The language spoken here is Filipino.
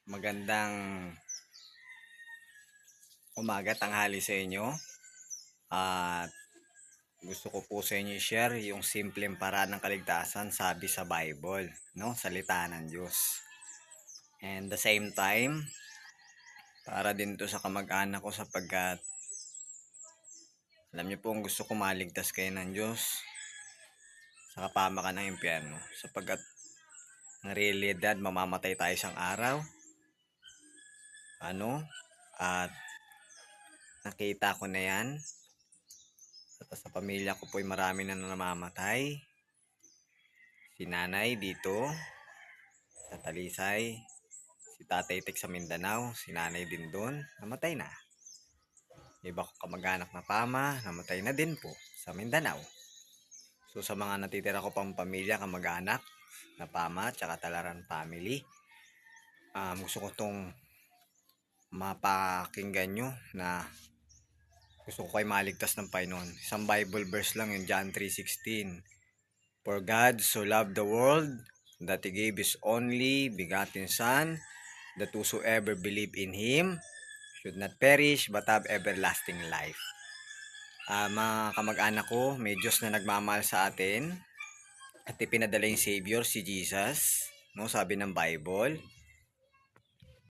Magandang umaga, tanghali sa inyo. At gusto ko po sa inyo i-share yung simpleng paraan ng kaligtasan sabi sa Bible, no? Salita ng Diyos. And the same time, para din to sa kamag-anak ko sapagkat alam niyo po, gusto ko maligtas kayo ng Diyos sa kapamakan ng impyerno sapagkat ng realidad mamamatay tayo isang araw. At nakita ko na yan. At sa pamilya ko po ay marami na namamatay. Si nanay dito sa Talisay, si tatay Tek sa Mindanao, si nanay din doon, namatay na. Iba ko kamag-anak na pama, namatay na din po sa Mindanao. So sa mga natitira ko pang pamilya, kamag-anak na pama, tsaka Talaran family, gusto ko tong mapakinggan nyo na gusto ko kayo maligtas ng Panginoon. Isang Bible verse lang yung John 3:16. For God so loved the world that He gave His only begotten Son, that whosoever believe in Him should not perish but have everlasting life. Mga kamag-anak ko, may Diyos na nagmamahal sa atin at ipinadala yung Savior, si Jesus, no? Sabi ng Bible.